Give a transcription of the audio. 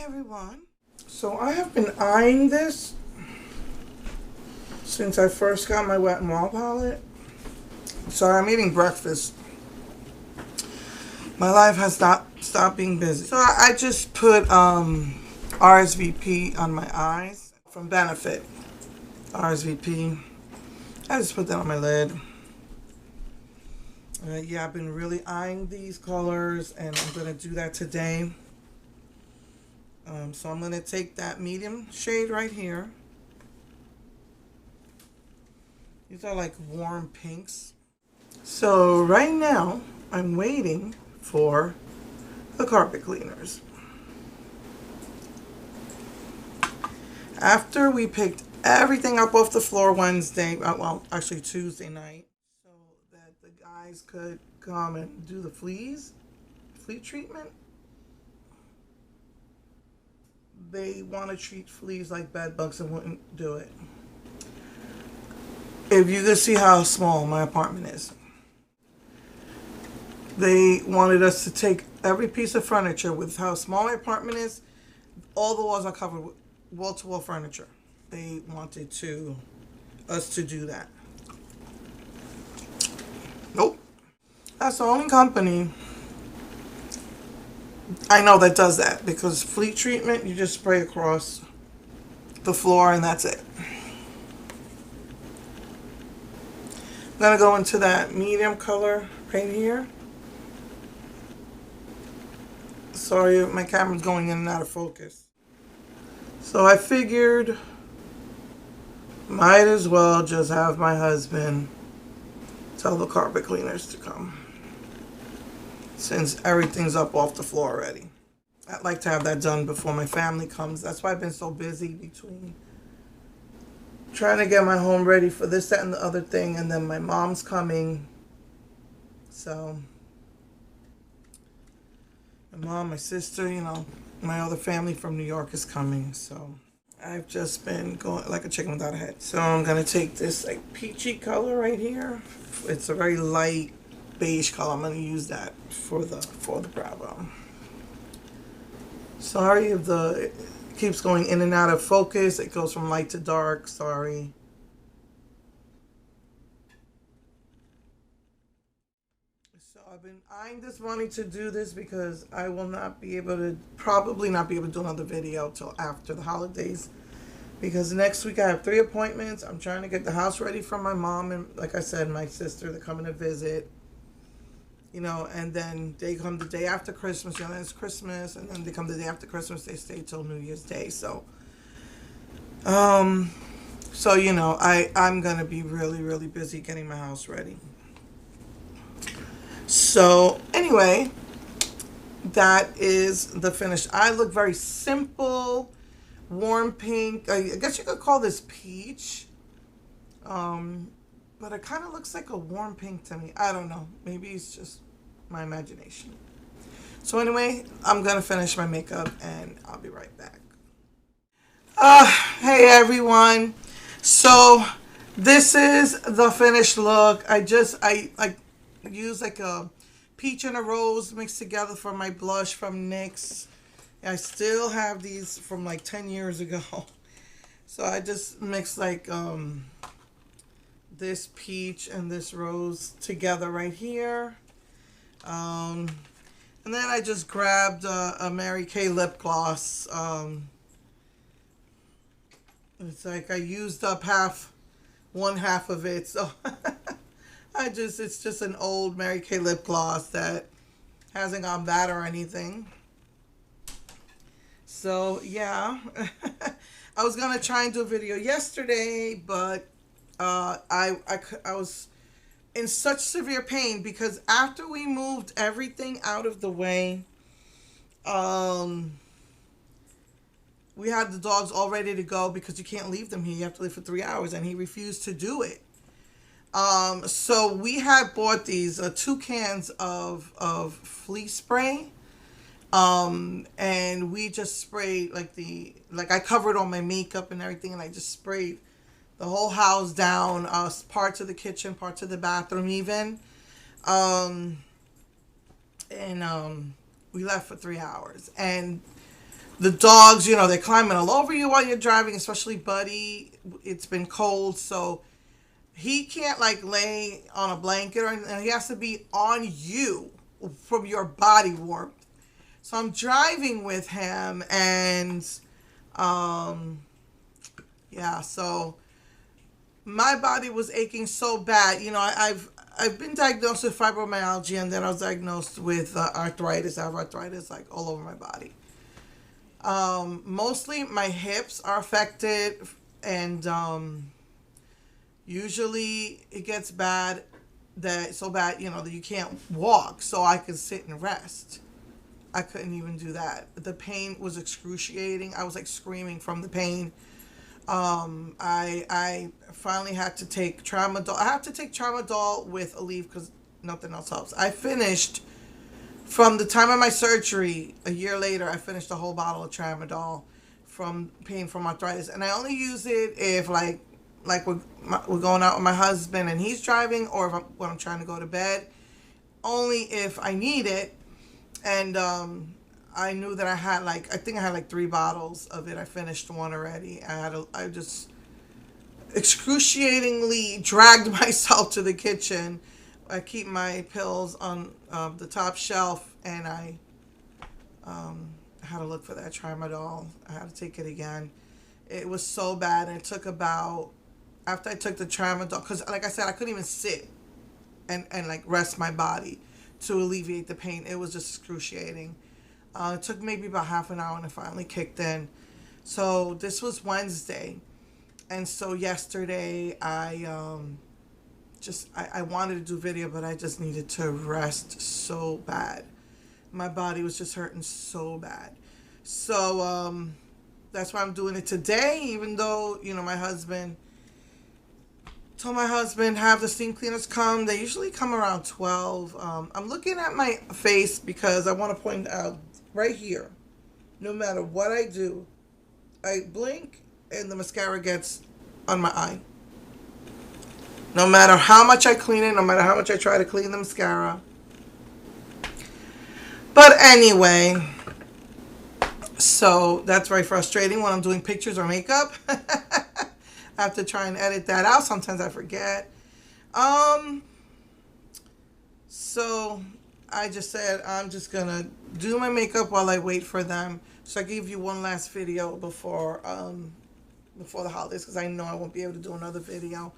everyone. So I have been eyeing this since I first got my Wet n Wild palette. Sorry, I'm eating breakfast. My life has not stopped being busy. So I just put RSVP on my eyes from Benefit. RSVP. I just put that on my lid. Yeah, I've been really eyeing these colors, and I'm going to do that today. So I'm going to take that medium shade right here. These are like warm pinks. So right now, I'm waiting for the carpet cleaners. After we picked everything up off the floor Wednesday, well, actually Tuesday night, so that the guys could come and do the flea treatment. They want to treat fleas like bed bugs and wouldn't do it. If you could see how small my apartment is. They wanted us to take every piece of furniture with how small my apartment is. All the walls are covered with wall-to-wall furniture. They wanted us to do that. Nope. That's the only company I know that does that, because flea treatment, you just spray across the floor and that's it. I'm going to go into that medium color right here. Sorry, my camera's going in and out of focus. So I figured might as well just have my husband tell the carpet cleaners to come, since everything's up off the floor already. I'd like to have that done before my family comes. That's why I've been so busy between trying to get my home ready for this, that, and the other thing, and then my mom's coming. So my mom, my sister, my other family from New York is coming. So I've just been going like a chicken without a head. So I'm going to take this like peachy color right here. It's a very light beige color. I'm going to use that for the brow bone. Sorry if it keeps going in and out of focus. It goes from light to dark. Sorry. So I've been eyeing this morning to do this because I will probably not be able to do another video till after the holidays. Because next week I have 3 appointments. I'm trying to get the house ready for my mom and, like I said, my sister. They're coming to visit. And then they come the day after Christmas. It's Christmas. And then they come the day after Christmas. They stay till New Year's Day. So, I'm going to be really, really busy getting my house ready. So, anyway, that is the finished. I look very simple, warm pink. I guess you could call this peach. But it kind of looks like a warm pink to me. I don't know. Maybe it's just my imagination. So anyway, I'm going to finish my makeup and I'll be right back. Hey everyone. So this is the finished look. I use like a peach and a rose mixed together for my blush from NYX. I still have these from like 10 years ago. So I just mixed like this peach and this rose together right here. And then I just grabbed a Mary Kay lip gloss. It's like I used up one half of it. So it's just an old Mary Kay lip gloss that hasn't gone bad or anything. So yeah, I was gonna try and do a video yesterday, but I was in such severe pain because after we moved everything out of the way, we had the dogs all ready to go because you can't leave them here. You have to leave for 3 hours, and he refused to do it. So we had bought these 2 cans of flea spray. And we just sprayed I covered all my makeup and everything, and I just sprayed the whole house down, parts of the kitchen, parts of the bathroom even. We left for 3 hours. And the dogs, you know, they're climbing all over you while you're driving, especially Buddy. It's been cold, so he can't like lay on a blanket or anything. He has to be on you from your body warmth. So I'm driving with him, and yeah, so my body was aching so bad. You know, I've been diagnosed with fibromyalgia, and then I was diagnosed with arthritis. I have arthritis like all over my body. Mostly my hips are affected, and usually it gets bad, that so bad, you know, that you can't walk, so I can sit and rest. I couldn't even do that. The pain was excruciating. I was like screaming from the pain. I finally had to take tramadol. I have to take tramadol with Aleve because nothing else helps. I finished, from the time of my surgery, a year later, I finished a whole bottle of tramadol from pain from arthritis, and I only use it if like we're going out with my husband and he's driving, or if when I'm trying to go to bed. Only if I need it. And I knew that I had I think I had like 3 bottles of it. I finished one already. I just excruciatingly dragged myself to the kitchen. I keep my pills on the top shelf, and I had to look for that tramadol. I had to take it again. It was so bad, and it took about, after I took the tramadol, because like I said, I couldn't even sit and like rest my body to alleviate the pain. It was just excruciating. It took maybe about half an hour, and it finally kicked in. So this was Wednesday, and so yesterday I wanted to do video, but I just needed to rest so bad. My body was just hurting so bad. So that's why I'm doing it today, even though, you know, my husband told my husband have the steam cleaners come. They usually come around 12. I'm looking at my face because I want to point out right here, no matter what I do, I blink and the mascara gets on my eye. No matter how much I clean it, no matter how much I try to clean the mascara. But anyway, so that's very frustrating when I'm doing pictures or makeup. I have to try and edit that out. Sometimes I forget. So I just said I'm just gonna do my makeup while I wait for them. So I gave you one last video before the holidays, because I know I won't be able to do another video.